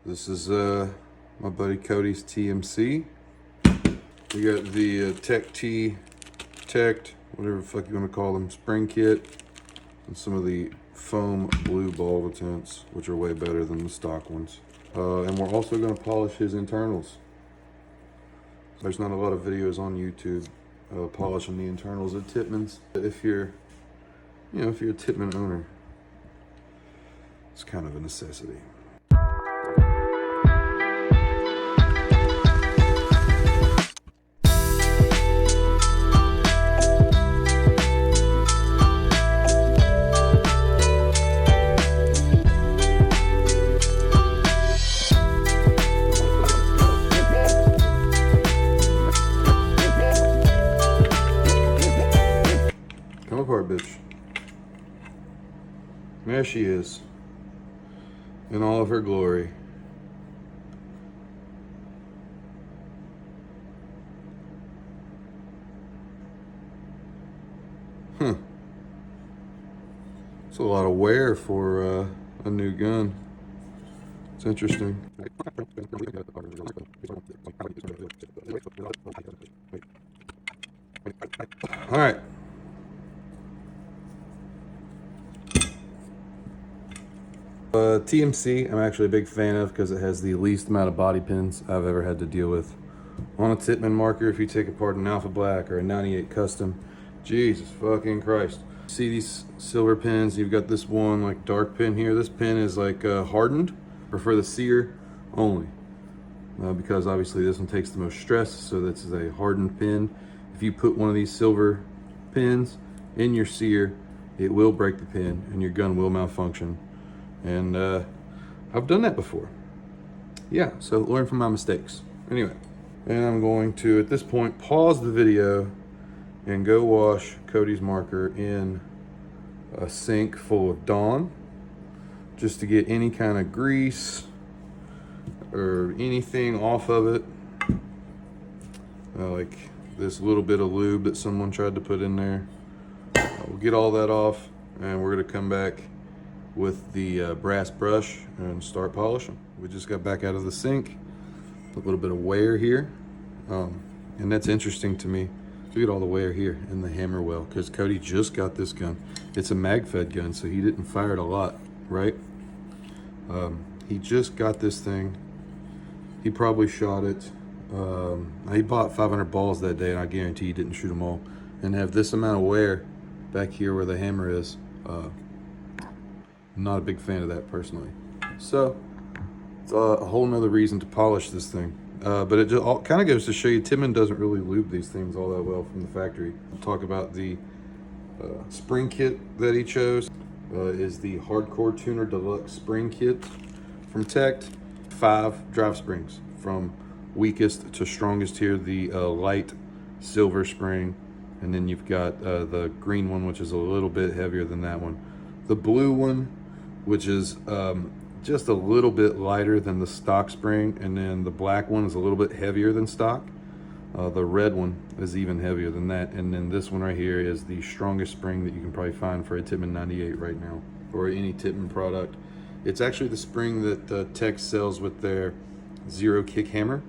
This is my buddy Cody's TMC. We got the Tech T, whatever the fuck you want to call them, spring kit, and some of the foam blue ball tints, which are way better than the stock ones. And we're also going to polish his internals. There's not a lot of videos on YouTube polishing the internals of Tippmans. If you're a Tippmann owner, it's kind of a necessity. Come apart, bitch. There she is, in all of her glory. It's a lot of wear for a new gun. It's interesting. All right. TMC, I'm actually a big fan of because it has the least amount of body pins I've ever had to deal with. On a Tippmann marker, if you take apart an Alpha Black or a 98 Custom, Jesus fucking Christ. See these silver pins? You've got this one like dark pin here. This pin is like hardened, or for the sear only. Because obviously this one takes the most stress, so this is a hardened pin. If you put one of these silver pins in your sear, it will break the pin and your gun will malfunction. And I've done that before. Yeah, so learn from my mistakes. Anyway, and I'm going to, at this point, pause the video and go wash Cody's marker in a sink full of Dawn, just to get any kind of grease or anything off of it. Like this little bit of lube that someone tried to put in there. We'll get all that off, and we're gonna come back with the brass brush and start polishing. We just got back out of the sink. A little bit of wear here. And that's interesting to me. Look at all the wear here in the hammer well, because Cody just got this gun. It's a mag-fed gun, so he didn't fire it a lot, right? He just got this thing. He probably shot it. He bought 500 balls that day, and I guarantee he didn't shoot them all. And have this amount of wear back here where the hammer is, not a big fan of that personally. So it's a whole nother reason to polish this thing. But it just kind of goes to show you Tippmann doesn't really lube these things all that well from the factory. We'll talk about the spring kit that he chose. Is the Hardcore Tuner Deluxe spring kit from Tech. 5 drive springs from weakest to strongest here. The light silver spring, and then you've got the green one, which is a little bit heavier than that one. The blue one, which is just a little bit lighter than the stock spring, and then the black one is a little bit heavier than stock. The red one is even heavier than that, and then this one right here is the strongest spring that you can probably find for a Tippmann 98 right now, or any Tippmann product. It's actually the spring that Tech sells with their zero kick hammer.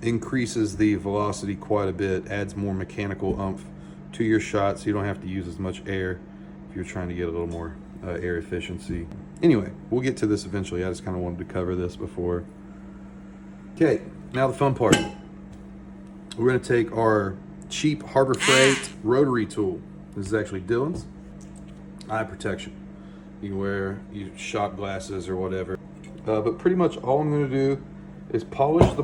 Increases the velocity quite a bit, adds more mechanical oomph to your shot, so you don't have to use as much air if you're trying to get a little more air efficiency. Anyway, we'll get to this eventually. I just kind of wanted to cover this before. Okay, now the fun part. We're going to take our cheap Harbor Freight rotary tool. This is actually Dylan's. Eye protection. You can wear your shot glasses or whatever. But pretty much all I'm going to do is polish the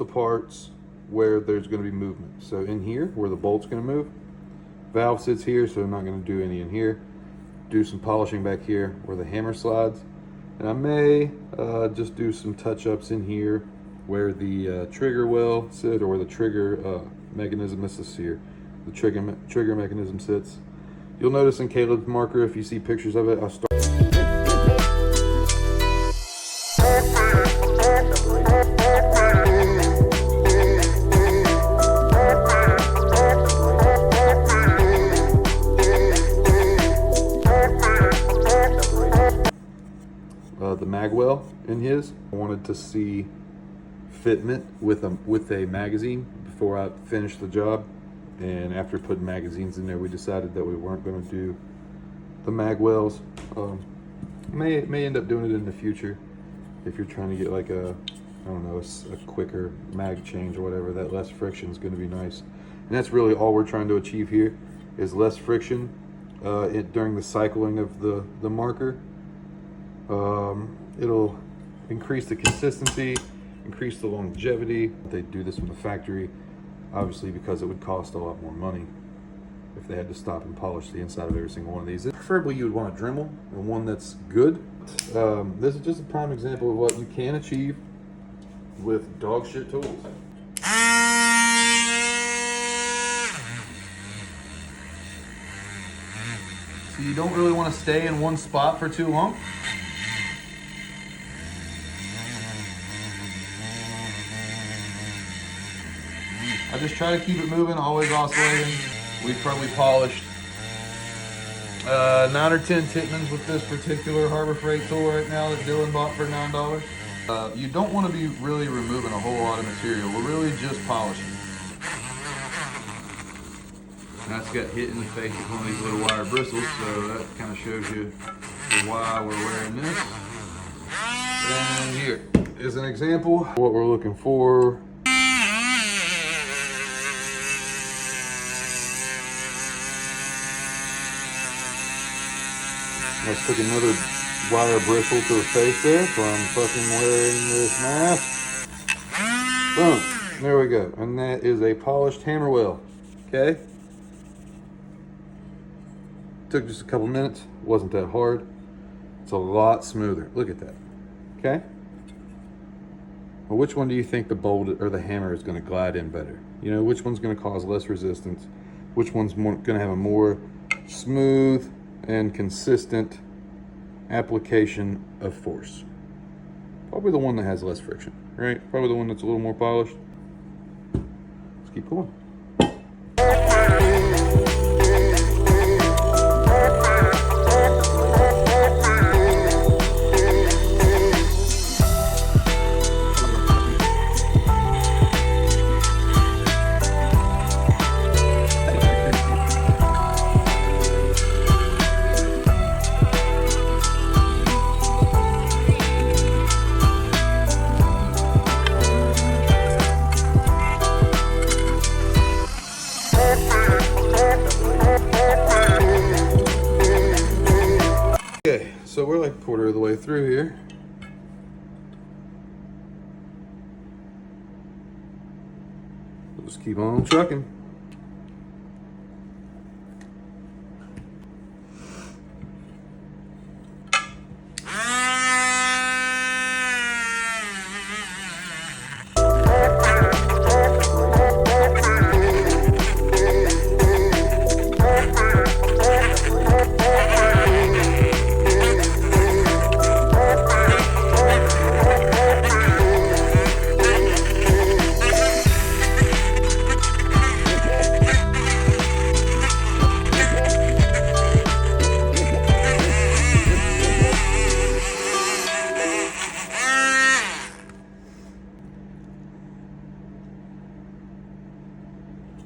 parts where there's going to be movement. So in here, where the bolt's going to move, valve sits here, so I'm not going to do any in here. Do some polishing back here where the hammer slides, and I may just do some touch-ups in here where the trigger well sits, or where the trigger mechanism, this is here, the trigger mechanism sits. You'll notice in Caleb's marker, if you see pictures of it, I start. the magwell in his. I wanted to see fitment with a magazine before I finished the job. And after putting magazines in there, we decided that we weren't going to do the magwells. May end up doing it in the future if you're trying to get like a, I don't know, a quicker mag change or whatever. That less friction is going to be nice. And that's really all we're trying to achieve here, is less friction during the cycling of the marker. It'll increase the consistency, increase the longevity. They do this from the factory, obviously, because it would cost a lot more money if they had to stop and polish the inside of every single one of these. Preferably you would want a Dremel, and one that's good. This is just a prime example of what you can achieve with dog shit tools. So you don't really want to stay in one spot for too long. I just try to keep it moving, always oscillating. We've probably polished 9 or 10 Tippmanns with this particular Harbor Freight tool right now that Dylan bought for $9. You don't want to be really removing a whole lot of material. We're really just polishing. And that's got hit in the face with one of these little wire bristles, so that kind of shows you why we're wearing this. And here is an example of what we're looking for. Let's took another wire bristle to the face there from fucking wearing this mask. Boom. There we go. And that is a polished hammer wheel. Okay? Took just a couple minutes. Wasn't that hard. It's a lot smoother. Look at that. Okay? Well, which one do you think the bolt or the hammer is going to glide in better? You know, which one's going to cause less resistance? Which one's going to have a more smooth and consistent application of force? Probably the one that has less friction, right? Probably the one that's a little more polished. Let's keep going. Okay, so we're like a quarter of the way through here. We'll just keep on trucking.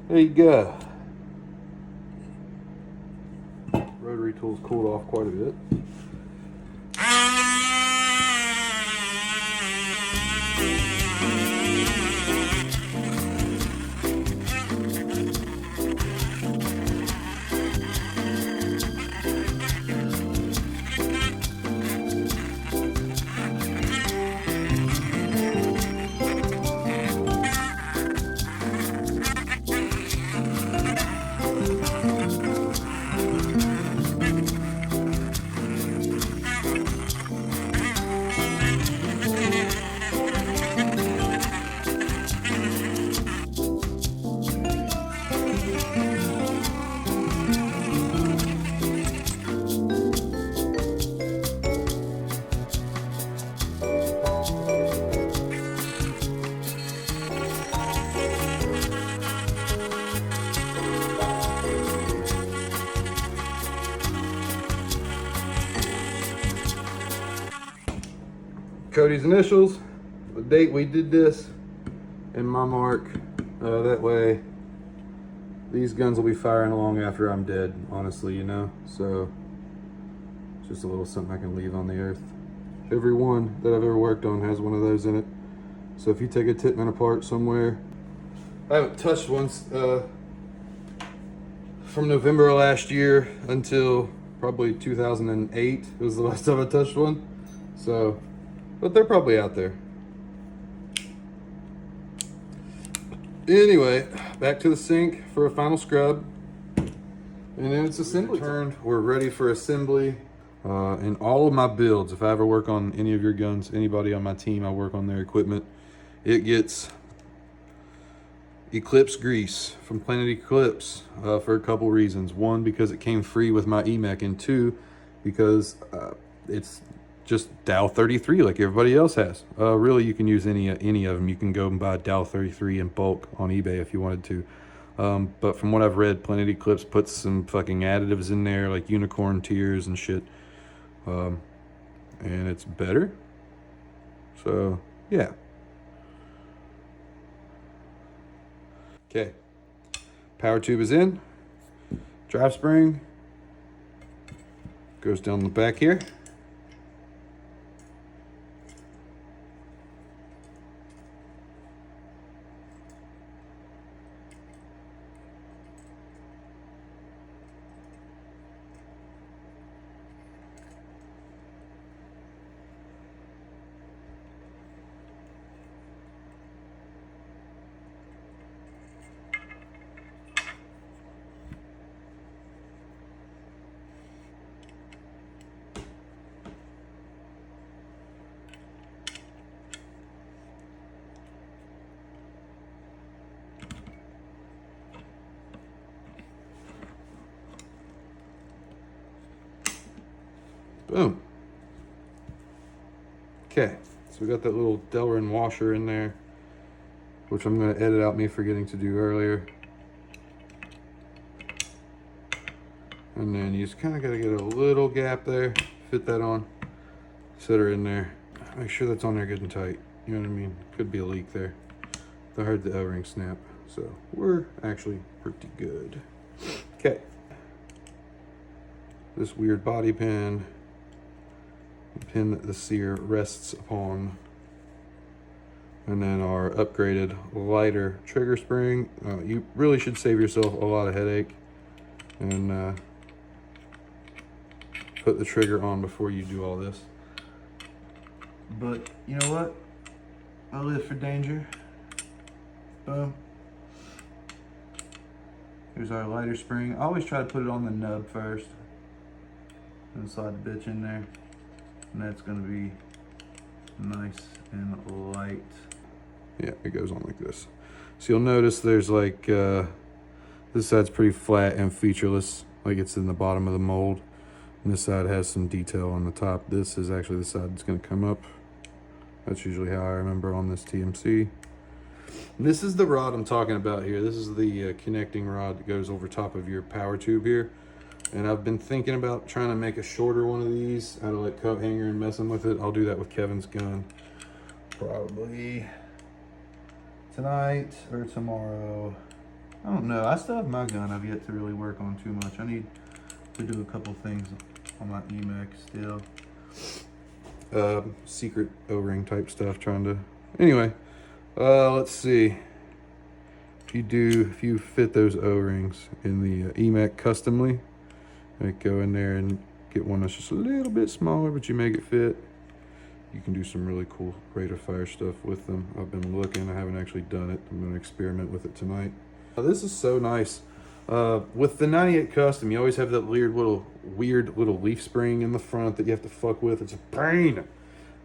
There you go. Rotary tool's cooled off quite a bit. Cody's initials, the date we did this, and my mark. That way these guns will be firing along after I'm dead, honestly, you know? So it's just a little something I can leave on the earth. Every one that I've ever worked on has one of those in it. So if you take a Tippmann apart somewhere, I haven't touched one from November of last year until probably 2008 was the last time I touched one. So, but they're probably out there. Anyway, back to the sink for a final scrub. And then it's assembly turned. We're ready for assembly. In all of my builds, if I ever work on any of your guns, anybody on my team, I work on their equipment, it gets Eclipse grease from Planet Eclipse for a couple reasons. One, because it came free with my EMAC, and two, because it's just Dow 33 like everybody else has. Really, you can use any of them. You can go and buy Dow 33 in bulk on eBay if you wanted to. But from what I've read, Planet Eclipse puts some fucking additives in there, like unicorn tears and shit. And it's better. So, yeah. Okay. Power tube is in. Drive spring goes down the back here. Boom. Okay, so we got that little Delrin washer in there, which I'm going to edit out me forgetting to do earlier. And then you just kind of got to get a little gap there, fit that on, set her in there. Make sure that's on there good and tight. You know what I mean? Could be a leak there. I heard the O-ring snap, so we're actually pretty good. Okay. This weird bobby pin. The pin that the sear rests upon, and then our upgraded lighter trigger spring. You really should save yourself a lot of headache and put the trigger on before you do all this. But you know what? I live for danger. Boom. Here's our lighter spring. I always try to put it on the nub first and slide the bitch in there. And that's going to be nice and light. Yeah, it goes on like this. So you'll notice there's like, this side's pretty flat and featureless, like it's in the bottom of the mold. And this side has some detail on the top. This is actually the side that's going to come up. That's usually how I remember on this TMC. And this is the rod I'm talking about here. This is the connecting rod that goes over top of your power tube here. And I've been thinking about trying to make a shorter one of these out of like coat hanger and messing with it. I'll do that with Kevin's gun probably tonight or tomorrow. I don't know. I still have my gun I've yet to really work on too much. I need to do a couple things on my EMAC still. Secret O-ring type stuff trying to... Anyway, let's see. If you fit those O-rings in the EMAC customly, like go in there and get one that's just a little bit smaller, but you make it fit. You can do some really cool rate of fire stuff with them. I've been looking, I haven't actually done it. I'm gonna experiment with it tonight. This is so nice. With the 98 Custom, you always have that weird little leaf spring in the front that you have to fuck with. It's a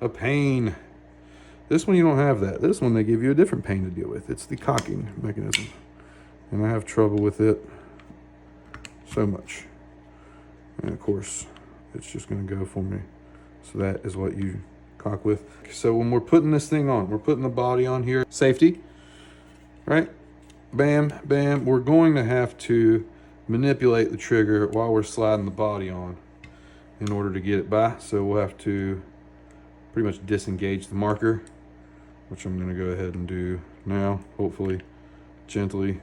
pain. This one you don't have that. This one they give you a different pain to deal with. It's the cocking mechanism. And I have trouble with it so much. And of course, it's just gonna go for me. So that is what you cock with. So when we're putting this thing on, we're putting the body on here. Safety, right? Bam, bam. We're going to have to manipulate the trigger while we're sliding the body on in order to get it by. So we'll have to pretty much disengage the marker, which I'm gonna go ahead and do now, hopefully gently.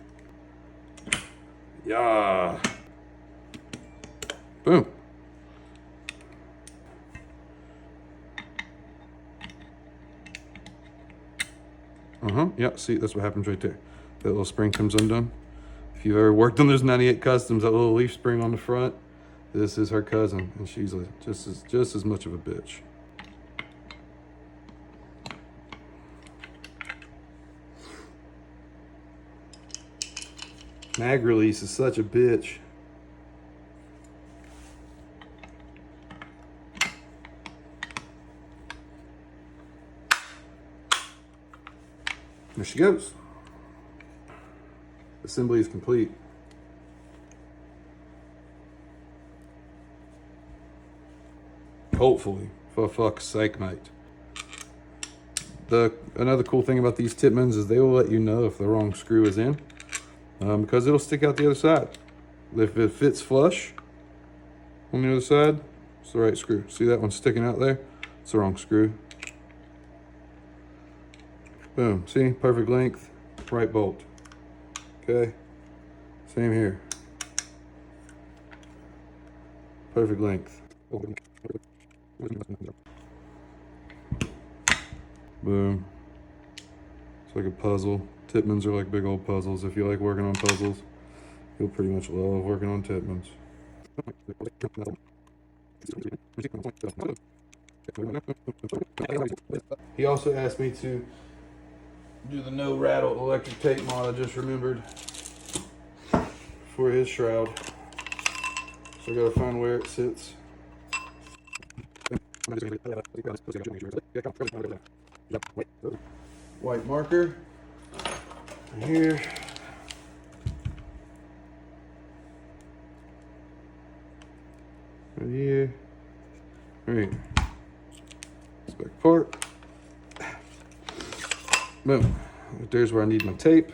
Yeah. Boom. Yeah, see, that's what happens right there. That little spring comes undone. If you've ever worked on those 98 Customs, that little leaf spring on the front, this is her cousin, and she's just as much of a bitch. Mag release is such a bitch. There she goes. Assembly is complete. Hopefully, for fuck's sake, mate. Another cool thing about these Tippmanns is they will let you know if the wrong screw is in, because it'll stick out the other side. If it fits flush on the other side, it's the right screw. See that one sticking out there? It's the wrong screw. Boom, see, perfect length, right bolt. Okay, same here. Perfect length. Boom. It's like a puzzle. Tippmanns are like big old puzzles. If you like working on puzzles, you'll pretty much love working on Tippmanns. He also asked me to do the no rattle electric tape mod I just remembered for his shroud. So I gotta find where it sits. White marker here. Right here. Right. Back part. Boom. There's where I need my tape.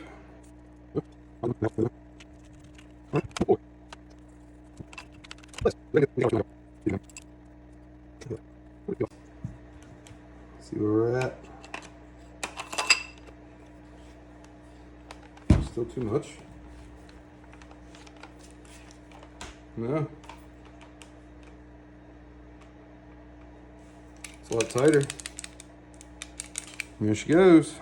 See where we're at. Still too much? No. It's a lot tighter. Here she goes.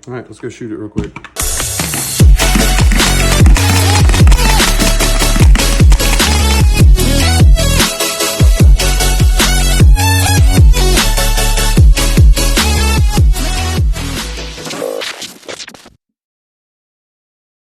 All right, let's go shoot it real quick.